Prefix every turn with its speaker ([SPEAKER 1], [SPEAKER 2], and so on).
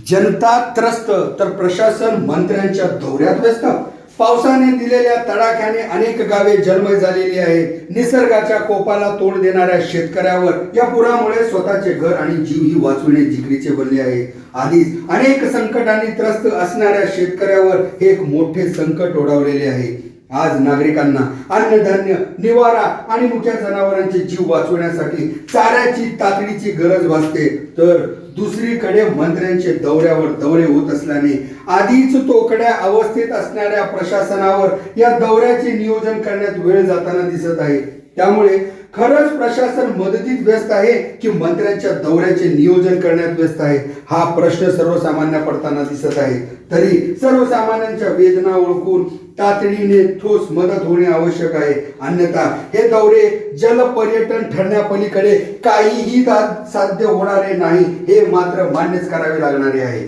[SPEAKER 1] जनता त्रस्त तर प्रशासन मंत्र्यांच्या दौऱ्यात व्यस्त। पावसाने दिलेल्या तडाख्याने अनेक गावे जलमय झालेली आहेत। निसर्गाच्या कोपाला तोंड देणाऱ्या शेतकऱ्यावर या पुरामुळे स्वतःचे घर आणि जीवही वाचविणे जिकरीचे बनले आहे। आधीच अनेक संकटांनी त्रस्त असणाऱ्या शेतकऱ्यावर हे एक मोठे संकट ओढावलेले आहे। आज नागरिकांना अन्नधान्य, निवारा आणि मुख्य जनावरांचे जीव वाचवण्यासाठी चाऱ्याची तातडीची गरज भासते, तर दुसरीकडे मंत्र्यांचे दौऱ्यावर दौरे होत असल्याने आधीच तोकड्या अवस्थेत असणाऱ्या प्रशासनावर या दौऱ्याचे नियोजन करण्यात वेळ जाताना दिसत आहे। त्यामुळे खरंच प्रशासन मदतीत व्यस्त आहे की मंत्र्यांच्या दौऱ्याचे नियोजन करण्यात व्यस्त आहे, हा प्रश्न सर्वसामान्य पडताना दिसत आहे। तरी सर्वसामान्यांच्या वेदना ओळखून तातडीने ठोस मदत होणे आवश्यक आहे, अन्यथा हे दौरे जलपर्यटन ठरण्यापलीकडे काहीही साध्य होणारे नाही, हे मात्र मान्यच करावे लागणारे आहे।